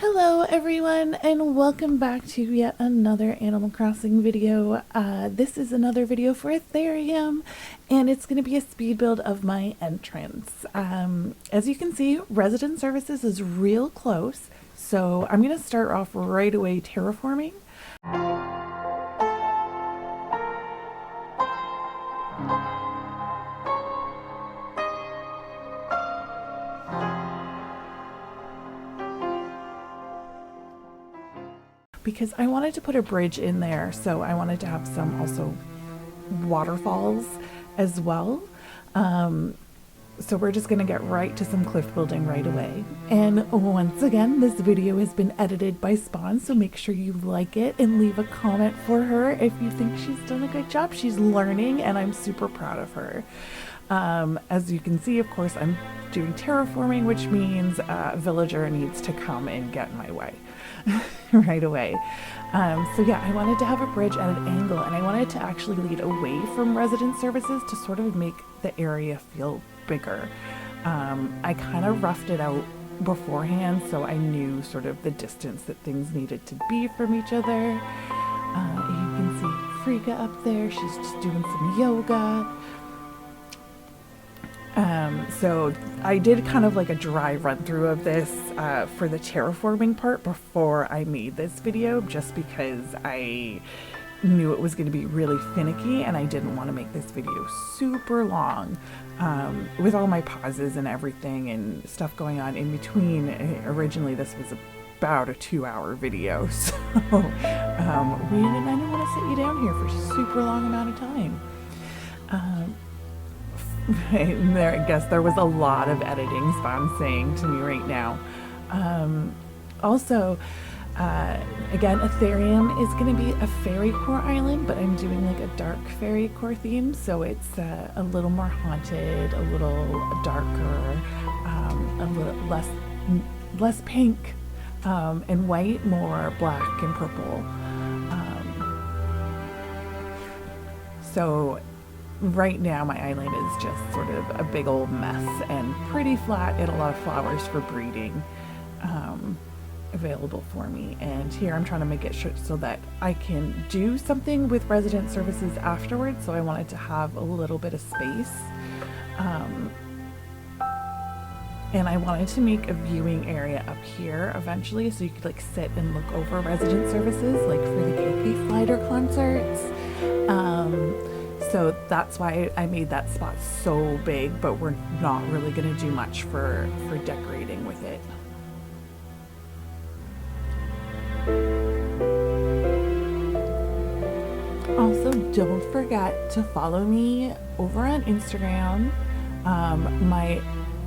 Hello everyone, and welcome back to yet another Animal Crossing video. This is another video for Aetherium, and it's going to be a speed build of my entrance. As you can see, resident services is real close, so I'm going to start off right away terraforming. Because I wanted to put a bridge in there, so I wanted to have some also waterfalls as well. So we're just going to get right to some cliff building right away. And once again, this video has been edited by Spawn, so make sure you like it and leave a comment for her if you think she's done a good job. She's learning, and I'm super proud of her. As you can see, of course, I'm doing terraforming, which means a villager needs to come and get in my way right away. So yeah, I wanted to have a bridge at an angle, and I wanted to actually lead away from resident services to sort of make the area feel bigger. I kind of roughed it out beforehand, so I knew sort of the distance that things needed to be from each other. You can see Frika up there, she's just doing some yoga. So I did kind of like a dry run through of this for the terraforming part before I made this video, just because I knew it was going to be really finicky and I didn't want to make this video super long with all my pauses and everything and stuff going on in between. Originally this was about a 2-hour video, so I didn't want to sit you down here for a super long amount of time. There, I guess there was a lot of editing Spawn saying to me right now. Also, again, Aetherium is going to be a fairy core island, but I'm doing like a dark fairy core theme, so it's a little more haunted, a little darker, a little less pink and white, more black and purple. So right now my island is just sort of a big old mess and pretty flat, and a lot of flowers for breeding available for me. And here I'm trying to make it so that I can do something with resident services afterwards, so I wanted to have a little bit of space. And I wanted to make a viewing area up here eventually, so you could like sit and look over resident services, like for the KK Flighter concerts. So that's why I made that spot so big, but we're not really going to do much for decorating with it. Also, don't forget to follow me over on Instagram. My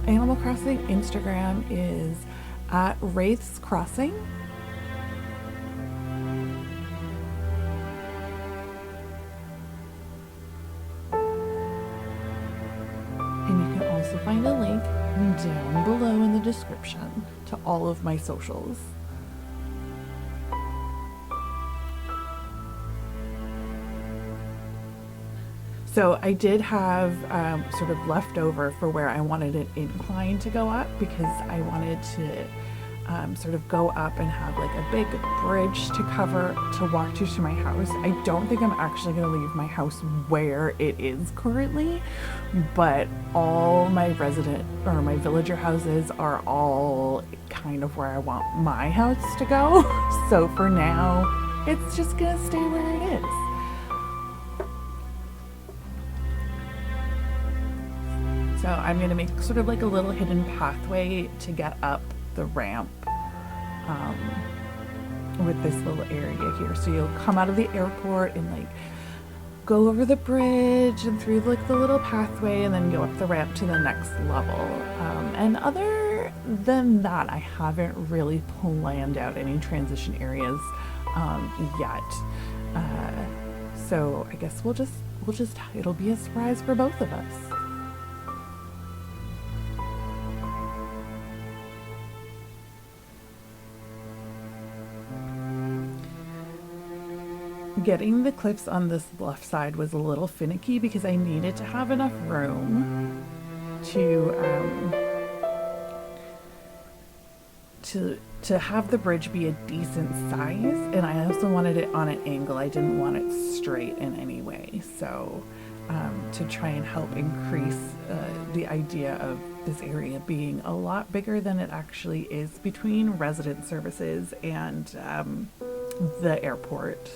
Animal Crossing Instagram is at Wraith's Crossing. Find a link down below in the description to all of my socials. So I did have sort of leftover for where I wanted an incline to go up, because I wanted to sort of go up and have like a big bridge to walk to my house. I don't think I'm actually going to leave my house where it is currently, but all my my villager houses are all kind of where I want my house to go. So for now, it's just going to stay where it is. So I'm going to make sort of like a little hidden pathway to get up the ramp with this little area here. So you'll come out of the airport and like go over the bridge and through like the little pathway, and then go up the ramp to the next level. And other than that, I haven't really planned out any transition areas yet. So I guess we'll just it'll be a surprise for both of us. Getting the cliffs on this left side was a little finicky because I needed to have enough room to to have the bridge be a decent size, and I also wanted it on an angle. I didn't want it straight in any way. So to try and help increase the idea of this area being a lot bigger than it actually is between resident services and the airport.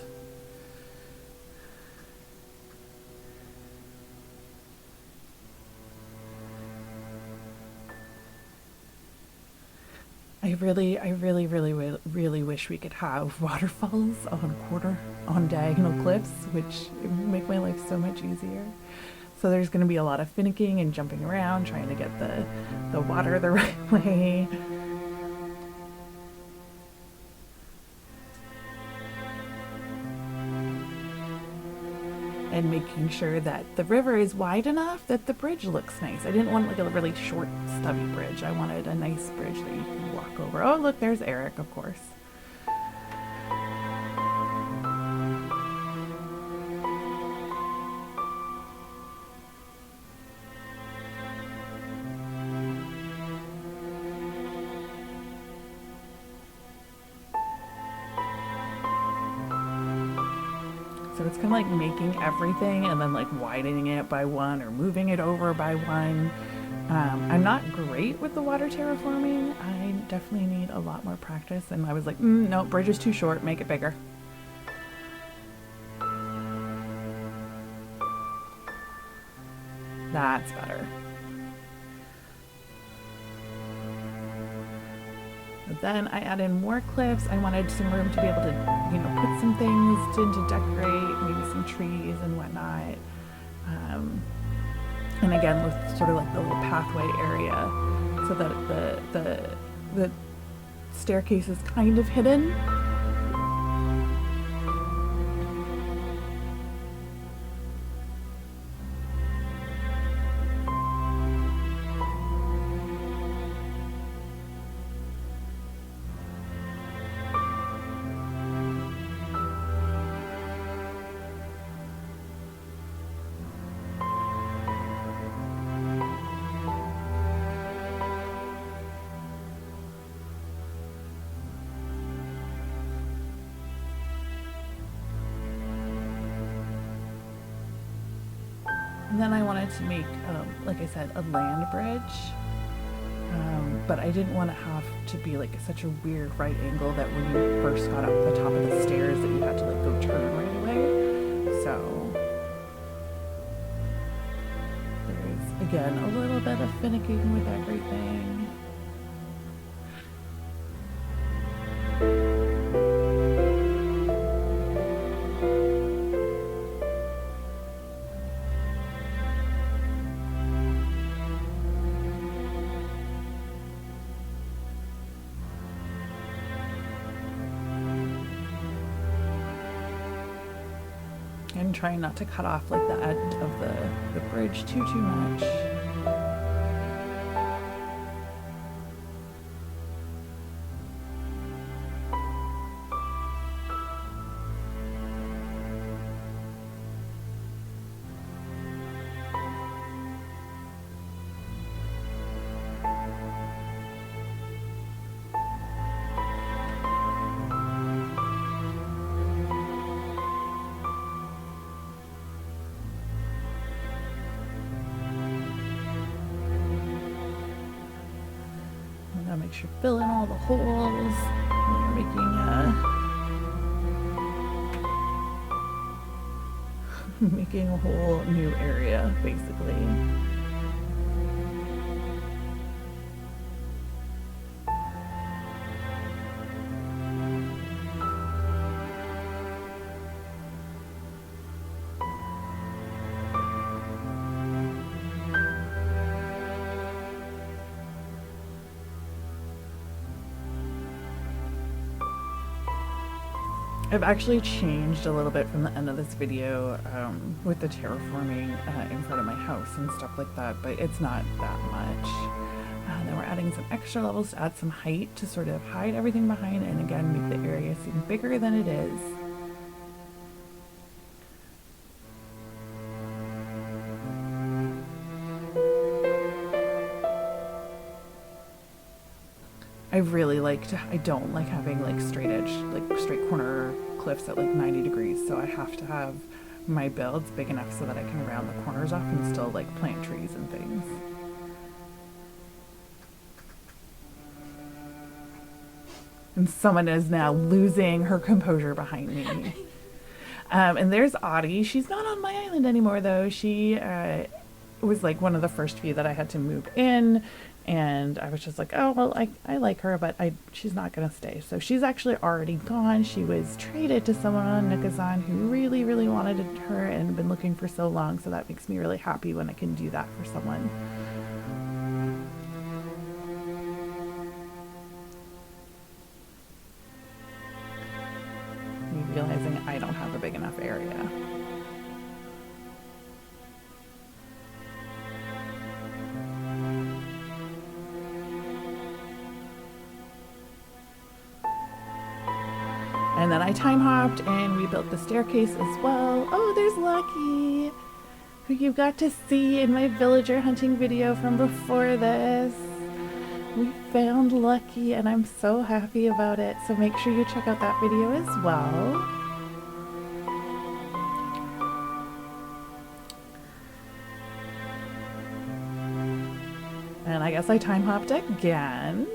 I really wish we could have waterfalls on diagonal cliffs, which would make my life so much easier. So there's going to be a lot of finicking and jumping around, trying to get the water the right way. And making sure that the river is wide enough that the bridge looks nice. I didn't want like a really short, stubby bridge. I wanted a nice bridge that you can walk over. Oh, look, there's Eric, of course. So it's kind of like making everything and then like widening it by one or moving it over by one. I'm not great with the water terraforming. I definitely need a lot more practice. And I was like, no, bridge is too short, make it bigger. That's better. But then I add in more cliffs. I wanted some room to be able to, you know, put some things to decorate, maybe some trees and whatnot. And again, with sort of like the little pathway area, so that the staircase is kind of hidden. And then I wanted to make, like I said, a land bridge, but I didn't want to have to be like such a weird right angle that when you first got up the top of the stairs that you had to like go turn right away. So there's again a little bit of finicking with everything. And trying not to cut off like the end of the bridge too much. Make sure fill in all the holes. And you're making a whole new area, basically. I've actually changed a little bit from the end of this video with the terraforming in front of my house and stuff like that, but it's not that much. Then we're adding some extra levels to add some height to sort of hide everything behind and again make the area seem bigger than it is. I really liked, I don't like having like straight edge, like straight corner cliffs at like 90 degrees. So I have to have my builds big enough so that I can round the corners off and still like plant trees and things. And someone is now losing her composure behind me. And there's Audie. She's not on my island anymore though. She was like one of the first few that I had to move in. And I was just like, oh, well, I like her, but she's not going to stay. So she's actually already gone. She was traded to someone on Nikazan who really, really wanted her and been looking for so long. So that makes me really happy when I can do that for someone. Realizing I don't have a big enough area. And then I time hopped and rebuilt the staircase as well. Oh, there's Lucky, who you got to see in my villager hunting video from before this. We found Lucky and I'm so happy about it. So make sure you check out that video as well. And I guess I time hopped again.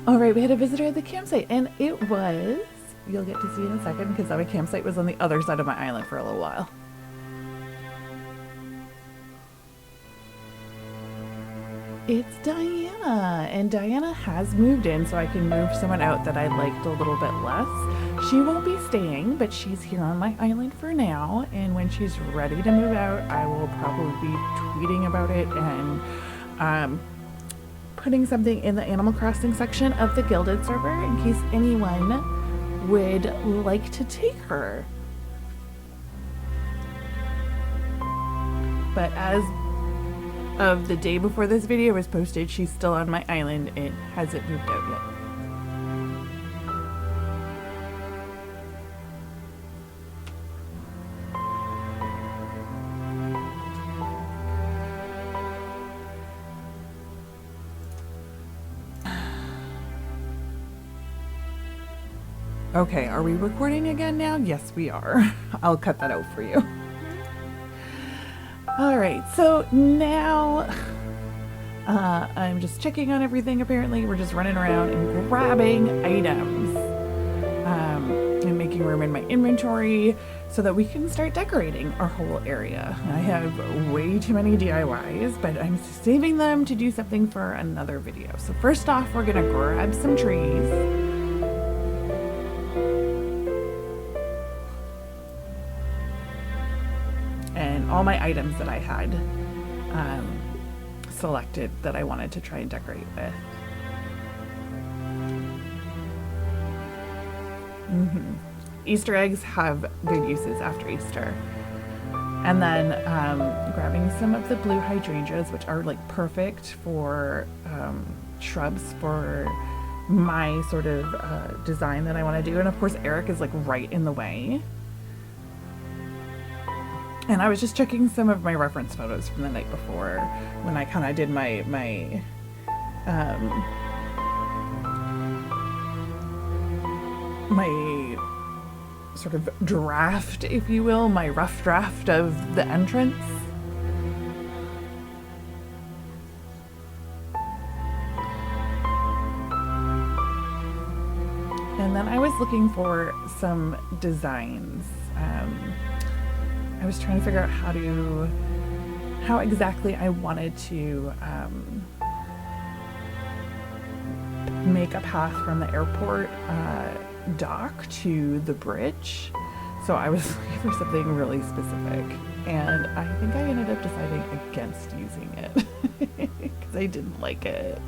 All right, we had a visitor at the campsite, and it was, you'll get to see in a second, because my campsite was on the other side of my island for a little while. It's Diana, and Diana has moved in, so I can move someone out that I liked a little bit less. She won't be staying, but she's here on my island for now, and when she's ready to move out, I will probably be tweeting about it and putting something in the Animal Crossing section of the Gilded server in case anyone would like to take her. But as of the day before this video was posted, she's still on my island and hasn't moved out yet. Okay, are we recording again now? Yes, we are. I'll cut that out for you. All right, so now I'm just checking on everything. Apparently, we're just running around and grabbing items and making room in my inventory so that we can start decorating our whole area. I have way too many DIYs, but I'm saving them to do something for another video. So first off, we're gonna grab some trees. And all my items that I had selected that I wanted to try and decorate with. Easter eggs have good uses after Easter. And then grabbing some of the blue hydrangeas, which are like perfect for shrubs for my sort of design that I want to do. And of course Eric is like right in the way. And I was just checking some of my reference photos from the night before when I kind of did my sort of draft, if you will, my rough draft of the entrance. And then I was looking for some designs. I was trying to figure out how exactly I wanted to make a path from the airport dock to the bridge. So I was looking for something really specific, and I think I ended up deciding against using it because I didn't like it.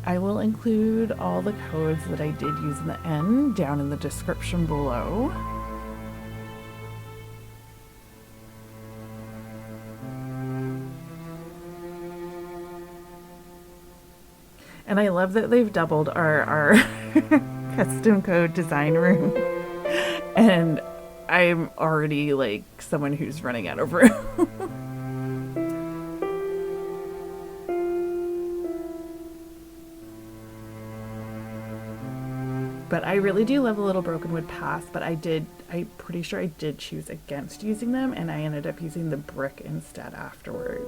I will include all the codes that I did use in the end down in the description below. And I love that they've doubled our custom code design room. And I'm already like someone who's running out of room. But I really do love the little broken wood paths, but I'm pretty sure I did choose against using them, and I ended up using the brick instead afterwards.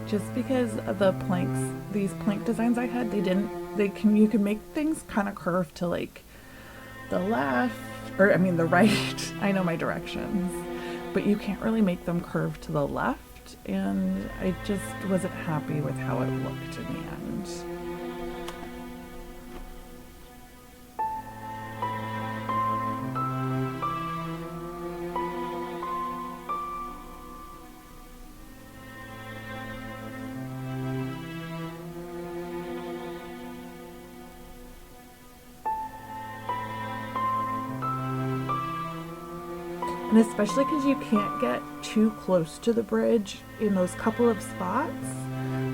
Just because of the planks, these plank designs I had, you can make things kind of curve to like the left, or I mean the right. I know my directions, but you can't really make them curve to the left, and I just wasn't happy with how it looked in the end. And especially because you can't get too close to the bridge in those couple of spots,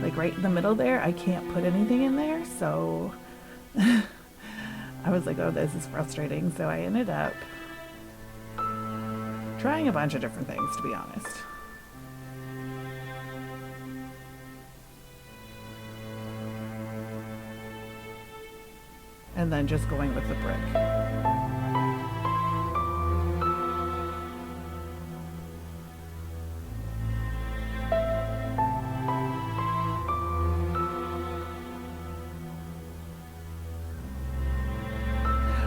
like right in the middle there, I can't put anything in there, so I was like, oh, this is frustrating, so I ended up trying a bunch of different things, to be honest. And then just going with the brick.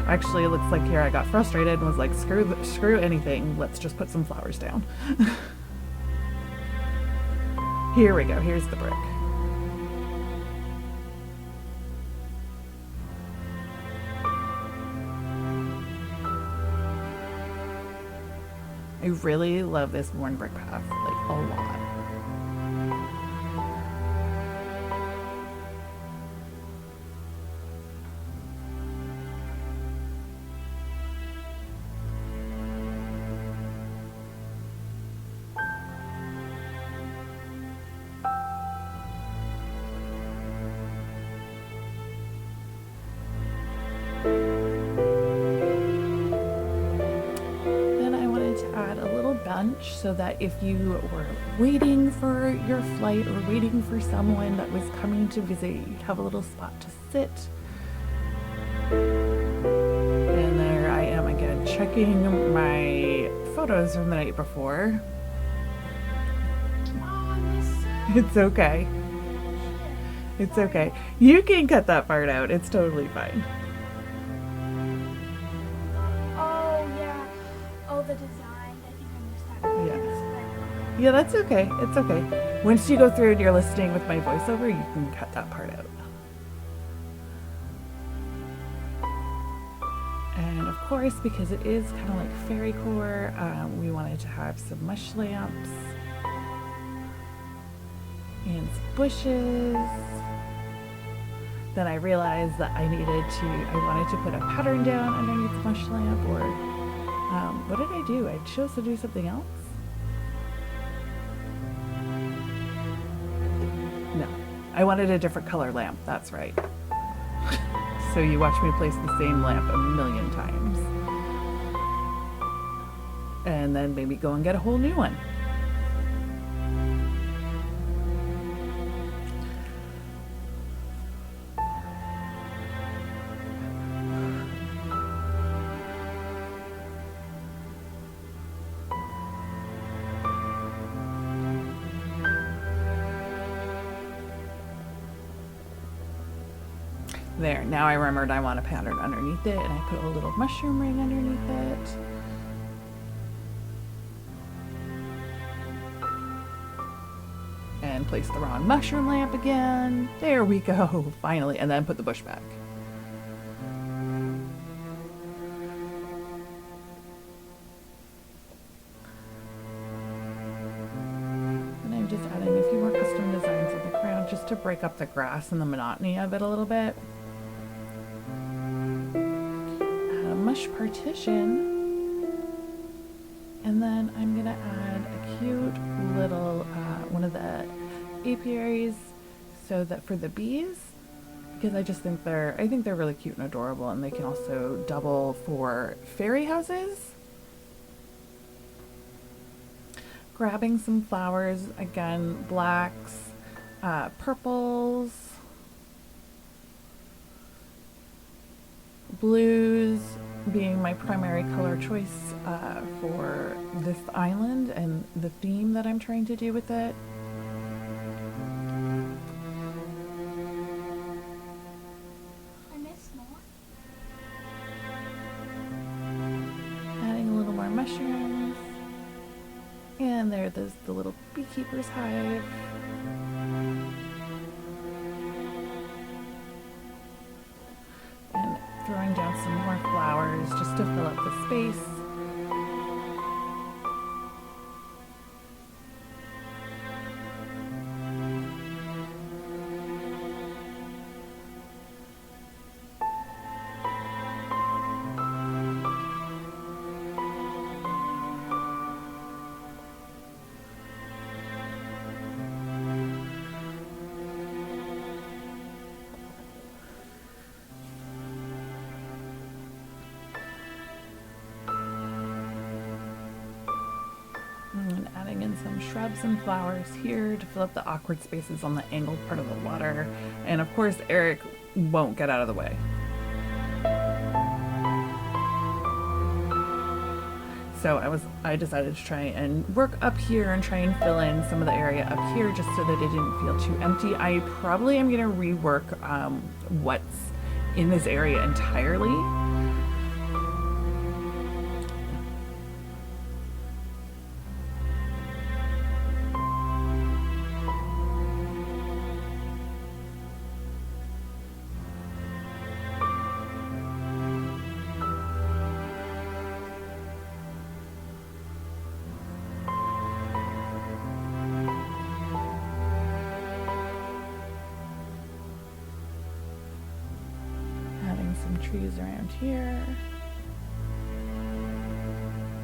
Actually, it looks like here I got frustrated and was like, screw anything, let's just put some flowers down. Here we go, here's the brick. I really love this worn brick path, like a lot. So that if you were waiting for your flight or waiting for someone that was coming to visit, you'd have a little spot to sit. And there I am again, checking my photos from the night before. It's okay. It's okay. You can cut that part out. It's totally fine. Oh, yeah. Oh, the design. Yeah, that's okay. It's okay. Once you go through and you're listening with my voiceover, you can cut that part out. And of course, because it is kind of like fairy core, we wanted to have some mush lamps and some bushes. Then I realized that I wanted to put a pattern down underneath the mush lamp, or what did I do? I chose to do something else. No, I wanted a different color lamp, that's right. So you watch me place the same lamp a million times. And then maybe go and get a whole new one. There, now I remembered I want a pattern underneath it, and I put a little mushroom ring underneath it. And place the wrong mushroom lamp again. There we go, finally, and then put the bush back. And I'm just adding a few more custom designs on the ground just to to break up the grass and the monotony of it a little bit. Add a mush partition. And then I'm gonna add a cute little, one of the apiaries, so that for the bees, because I think they're really cute and adorable, and they can also double for fairy houses. Grabbing some flowers, again, blacks, purples, blues being my primary color choice for this island and the theme that I'm trying to do with it. I missed more. Adding a little more mushrooms. And there's the little beekeeper's hive. And throwing down some more flowers just to fill up the space. And adding in some shrubs and flowers here to fill up the awkward spaces on the angled part of the water. And of course, Eric won't get out of the way. So I decided to try and work up here and try and fill in some of the area up here just so that it didn't feel too empty. I probably am going to rework what's in this area entirely. Some trees around here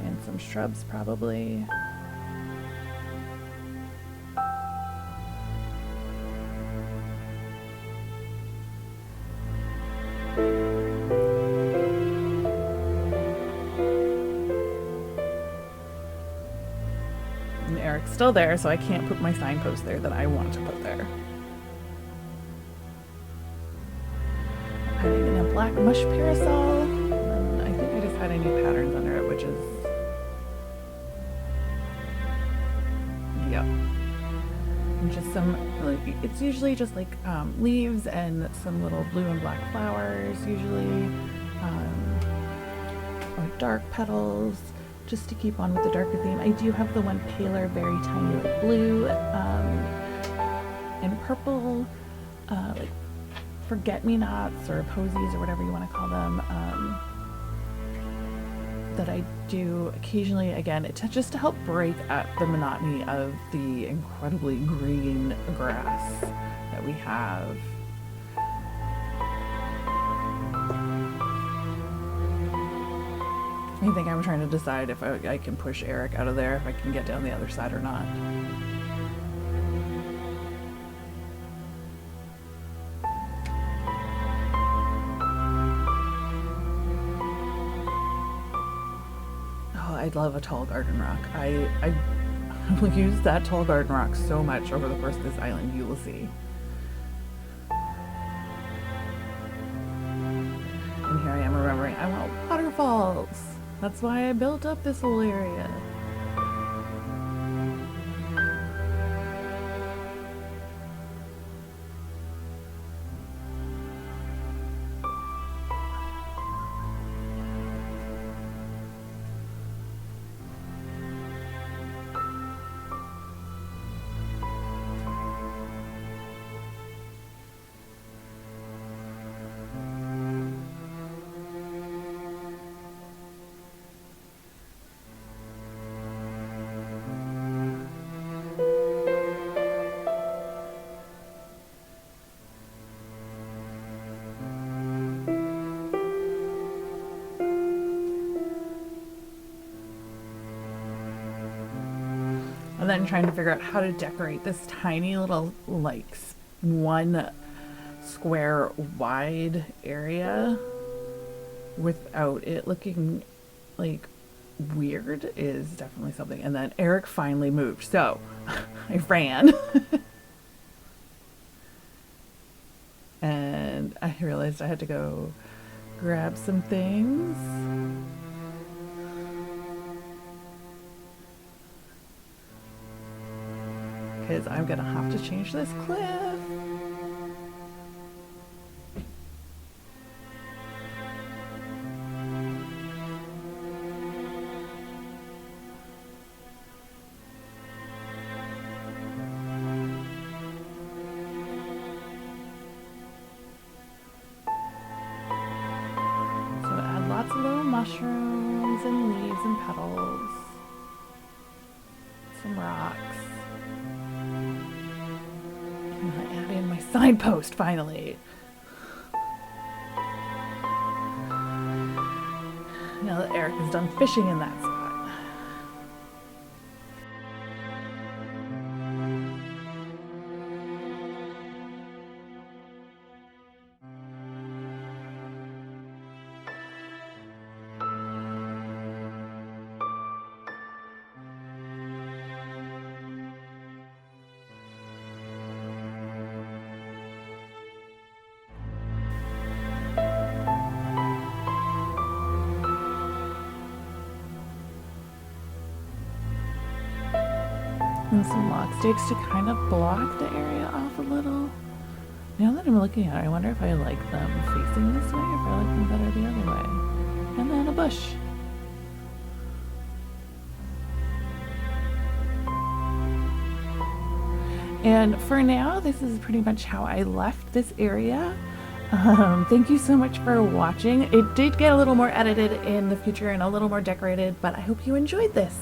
and some shrubs probably. And Eric's still there, so I can't put my signpost there that I want to put there. Adding in a black mush parasol, and I think I just had any patterns under it, which is, yeah, and just some, it's usually just like leaves and some little blue and black flowers usually, or dark petals, just to keep on with the darker theme. I do have the one paler, very tiny, like blue and purple, like Forgetmenots or posies or whatever you want to call them, that I do occasionally, again, just to help break up the monotony of the incredibly green grass that we have. I think I'm trying to decide if I can push Eric out of there, if I can get down the other side or not. I'd love a tall garden rock. I will use that tall garden rock so much over the course of this island, you will see. And here I am remembering I want waterfalls. That's why I built up this whole area. And then trying to figure out how to decorate this tiny little, like, 1 square wide area without it looking like weird is definitely something. And then Eric finally moved, so I ran. And I realized I had to go grab some things. Because I'm gonna have to change this cliff. So add lots of little mushrooms and leaves and petals. Some rocks. And I add in my signpost finally. Now that Eric is done fishing in that spot. And some log stakes to kind of block the area off a little. Now that I'm looking at it, I wonder if I like them facing this way or if I like them better the other way. And then a bush. And for now, this is pretty much how I left this area. Thank you so much for watching. It did get a little more edited in the future and a little more decorated, but I hope you enjoyed this.